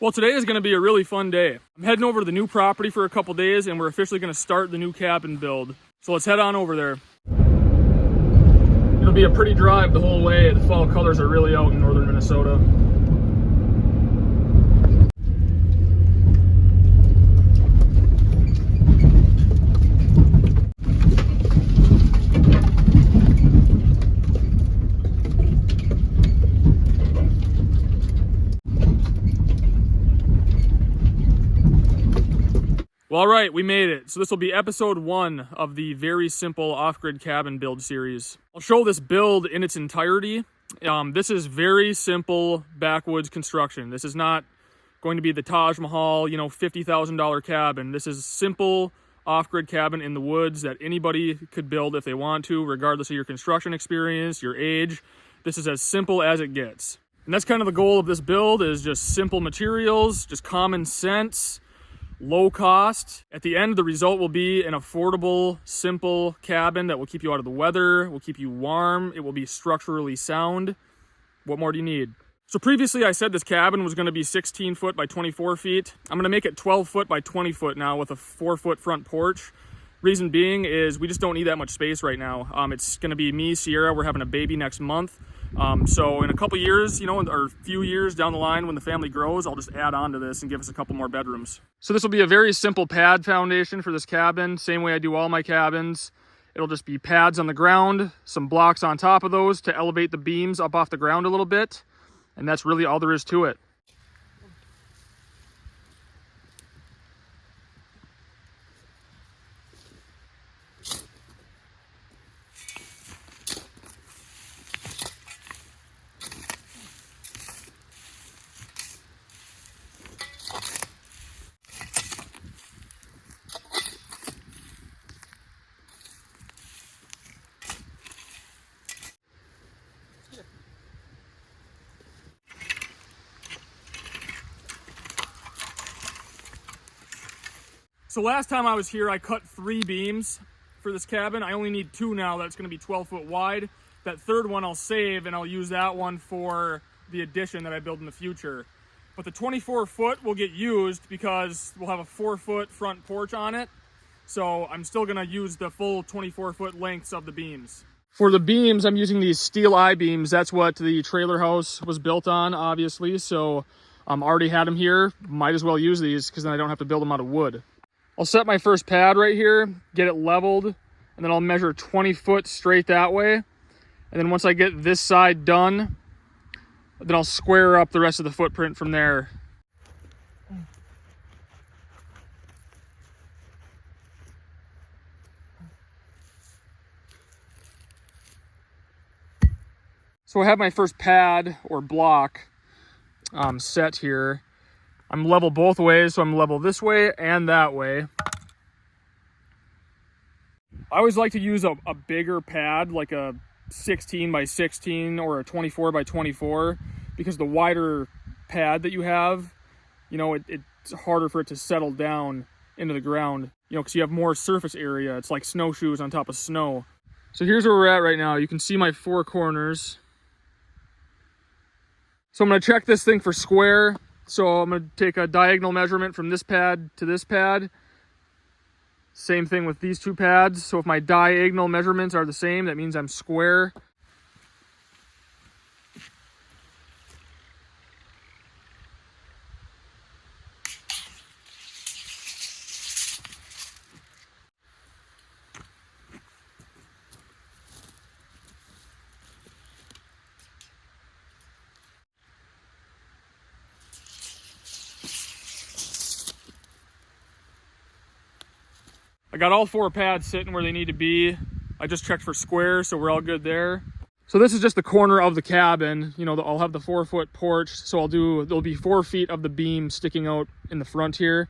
Well, today is going to be a really fun day. I'm heading over to the new property for a couple days, and we're officially going to start the new cabin build. So let's head on over there. It'll be a pretty drive the whole way. The fall colors are really out in northern Minnesota. Well, all right, we made it. So this will be episode 1 of the very simple off-grid cabin build series. I'll show this build in its entirety. This is very simple backwoods construction. This is not going to be the Taj Mahal, $50,000 cabin. This is simple off-grid cabin in the woods that anybody could build if they want to, regardless of your construction experience, your age. This is as simple as it gets. And that's kind of the goal of this build, is just simple materials, just common sense, low cost. At the end, the result will be an affordable, simple cabin that will keep you out of the weather, will keep you warm, it will be structurally sound. What more do you need? So previously I said this cabin was going to be 16 foot by 24 feet. I'm going to make it 12 foot by 20 foot now with a 4-foot front porch. Reason being is we just don't need that much space right now. It's going to be me, Sierra, we're having a baby next month. So in a couple years, or a few years down the line when the family grows, I'll just add on to this and give us a couple more bedrooms. So this will be a very simple pad foundation for this cabin, same way I do all my cabins. It'll just be pads on the ground, some blocks on top of those to elevate the beams up off the ground a little bit, and that's really all there is to it. So last time I was here, I cut 3 beams for this cabin. I only need 2 now. That's going to be 12 foot wide. That third one I'll save, and I'll use that one for the addition that I build in the future. But the 24 foot will get used because we'll have a 4-foot front porch on it. So I'm still going to use the full 24 foot lengths of the beams. For the beams, I'm using these steel I-beams. That's what the trailer house was built on, obviously. So already had them here. Might as well use these because then I don't have to build them out of wood. I'll set my first pad right here, get it leveled, and then I'll measure 20 foot straight that way. And then once I get this side done, then I'll square up the rest of the footprint from there. So I have my first pad or block set here. I'm level both ways, so I'm level this way and that way. I always like to use a bigger pad, like a 16 by 16 or a 24 by 24, because the wider pad that you have, it's harder for it to settle down into the ground, because you have more surface area. It's like snowshoes on top of snow. So here's where we're at right now. You can see my 4 corners. So I'm going to check this thing for square. So I'm going to take a diagonal measurement from this pad to this pad. Same thing with these 2 pads. So if my diagonal measurements are the same, that means I'm square. I got all 4 pads sitting where they need to be. I just checked for square, so we're all good there. So this is just the corner of the cabin. I'll have the 4-foot porch, so there'll be 4 feet of the beam sticking out in the front here,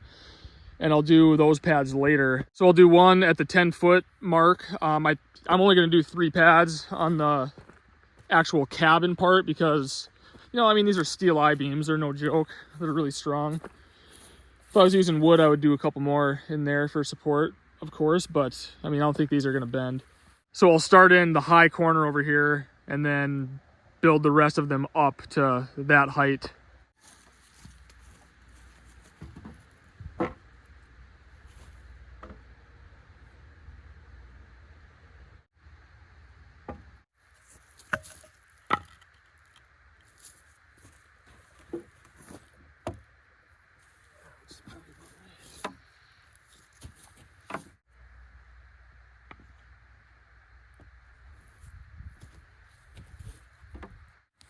and I'll do those pads later. So I'll do one at the 10-foot mark. I'm only gonna do 3 pads on the actual cabin part because, these are steel I-beams. They're no joke. They're really strong. If I was using wood, I would do a couple more in there for support, of course, but I don't think these are gonna bend. So I'll start in the high corner over here and then build the rest of them up to that height.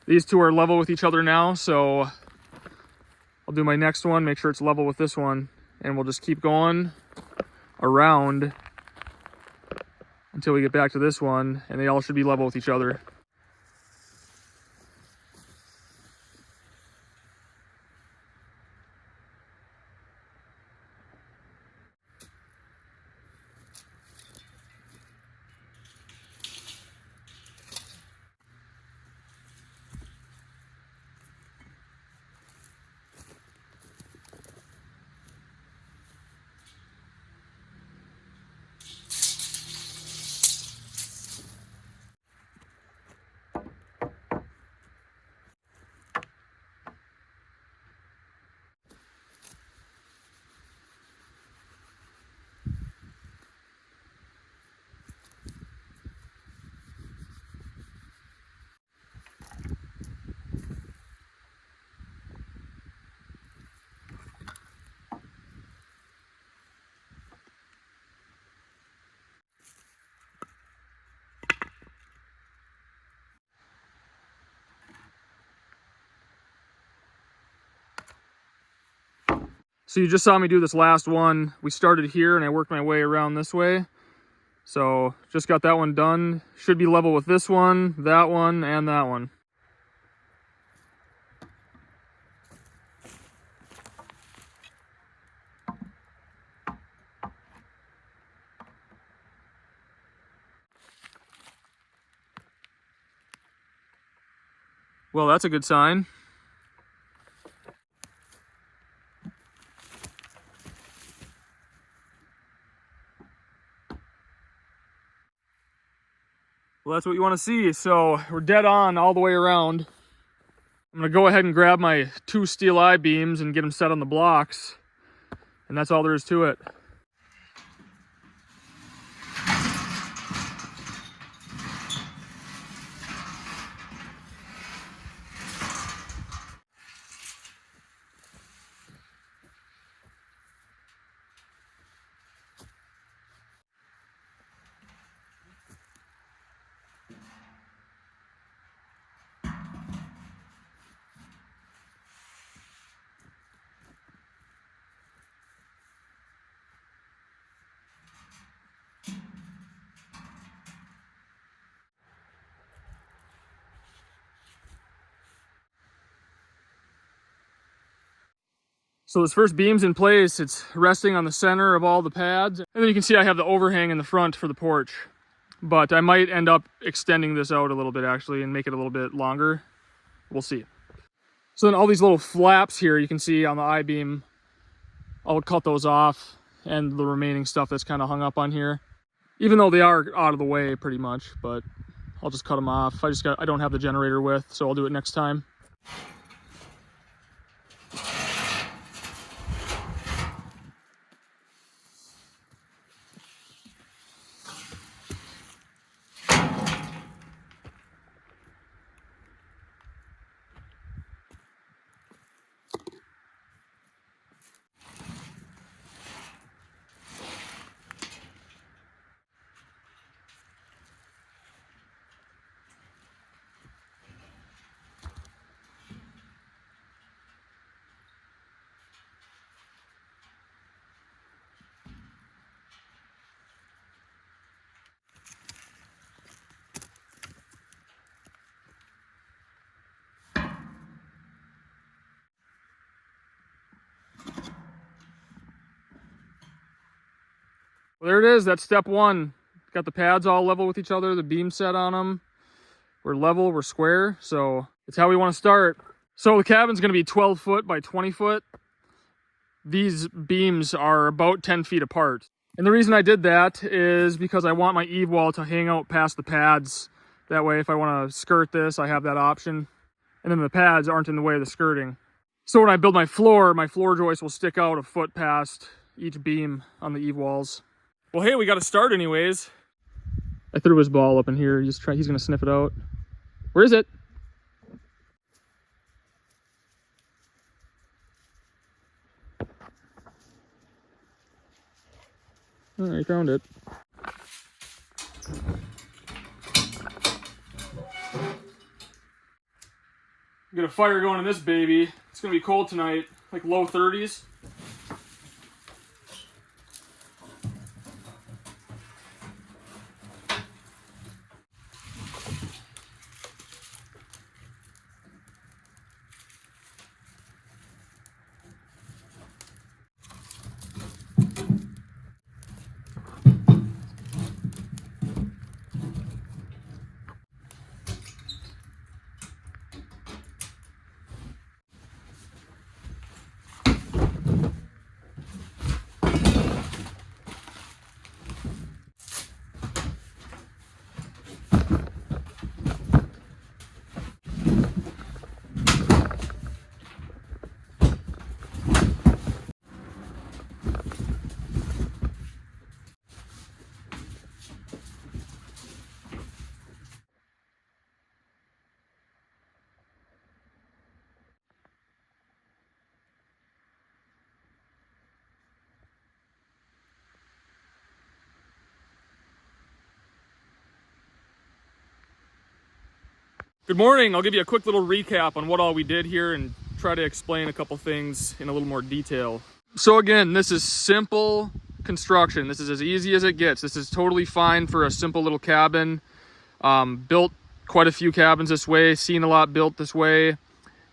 These two are level with each other now, so I'll do my next one, make sure it's level with this one, and we'll just keep going around until we get back to this one, and they all should be level with each other. So you just saw me do this last one. We started here and I worked my way around this way. So just got that one done. Should be level with this one, and that one. Well, that's a good sign. Well, that's what you want to see. So we're dead on all the way around. I'm going to go ahead and grab my 2 steel I-beams and get them set on the blocks. And that's all there is to it. So this first beam's in place. It's resting on the center of all the pads. And then you can see I have the overhang in the front for the porch. But I might end up extending this out a little bit actually and make it a little bit longer. We'll see. So then all these little flaps here you can see on the I-beam, I'll cut those off, and the remaining stuff that's kind of hung up on here. Even though they are out of the way pretty much, but I'll just cut them off. I don't have the generator with, so I'll do it next time. Well, there it is. That's step one. Got the pads all level with each other, the beam set on them. We're level, we're square, so it's how we want to start. So the cabin's going to be 12 foot by 20 foot. These beams are about 10 feet apart. And the reason I did that is because I want my eave wall to hang out past the pads. That way, if I want to skirt this, I have that option. And then the pads aren't in the way of the skirting. So when I build my floor joist will stick out a foot past each beam on the eave walls. Well, hey, we got to start anyways. I threw his ball up in here. He's going to sniff it out. Where is it? Oh, I found it. Get a fire going in this baby. It's gonna be cold tonight, like low 30s. Good morning. I'll give you a quick little recap on what all we did here and try to explain a couple things in a little more detail. So again, this is simple construction. This is as easy as it gets. This is totally fine for a simple little cabin. Built quite a few cabins this way, seen a lot built this way.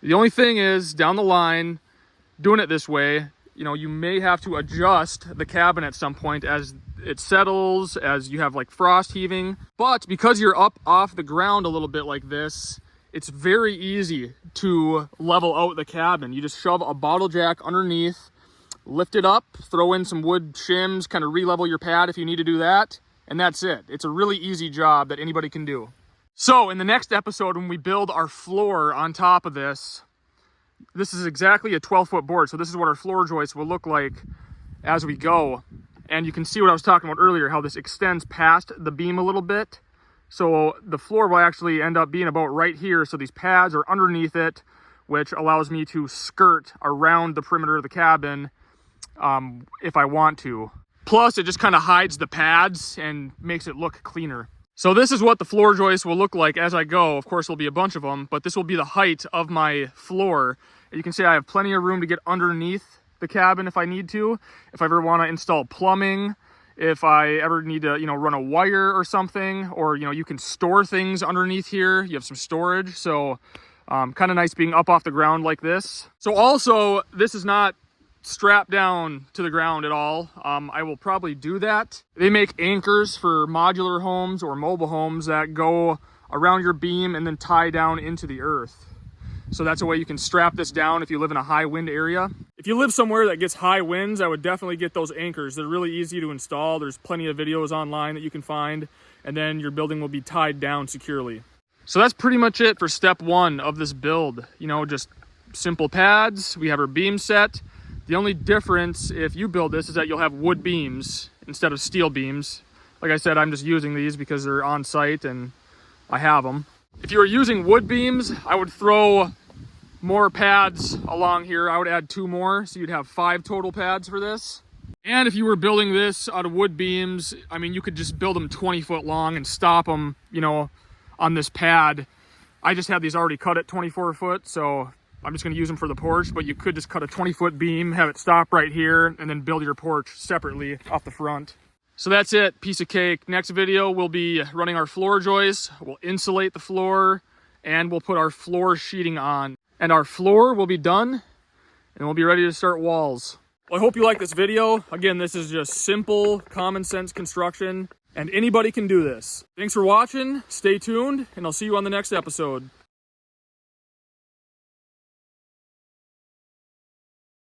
The only thing is, down the line, doing it this way, you know, you may have to adjust the cabin at some point as it settles, as you have like frost heaving. But because you're up off the ground a little bit like this, it's very easy to level out the cabin. You just shove a bottle jack underneath, lift it up, throw in some wood shims, kind of re-level your pad if you need to do that, and that's it. It's a really easy job that anybody can do. So in the next episode, when we build our floor on top of this is exactly a 12-foot board. So this is what our floor joist will look like as we go. And you can see what I was talking about earlier, how this extends past the beam a little bit. So the floor will actually end up being about right here. So these pads are underneath it, which allows me to skirt around the perimeter of the cabin if I want to. Plus, it just kind of hides the pads and makes it look cleaner. So this is what the floor joist will look like as I go. Of course, there'll be a bunch of them, but this will be the height of my floor. And you can see I have plenty of room to get underneath the cabin if I need to. If I ever want to install plumbing, if I ever need to, you know, run a wire or something, or, you know, you can store things underneath here. You have some storage. So kind of nice being up off the ground like this. So also, this is not strapped down to the ground at all. I will probably do that. They make anchors for modular homes or mobile homes that go around your beam and then tie down into the earth. So that's a way you can strap this down if you live in a high wind area. If you live somewhere that gets high winds, I would definitely get those anchors. They're really easy to install. There's plenty of videos online that you can find, and then your building will be tied down securely. So that's pretty much it for step one of this build. You know, just simple pads. We have our beam set. The only difference if you build this is that you'll have wood beams instead of steel beams. Like I said, I'm just using these because they're on site and I have them. If you were using wood beams, I would throw more pads along here. I would add 2 more, so you'd have 5 total pads for this. And if you were building this out of wood beams, I mean, you could just build them 20 foot long and stop them, you know, on this pad. I just have these already cut at 24 foot, so I'm just going to use them for the porch, but you could just cut a 20-foot beam, have it stop right here, and then build your porch separately off the front. So that's it, piece of cake. Next video, we'll be running our floor joists, we'll insulate the floor, and we'll put our floor sheeting on. And our floor will be done, and we'll be ready to start walls. Well, I hope you like this video. Again, this is just simple, common sense construction, and anybody can do this. Thanks for watching, stay tuned, and I'll see you on the next episode.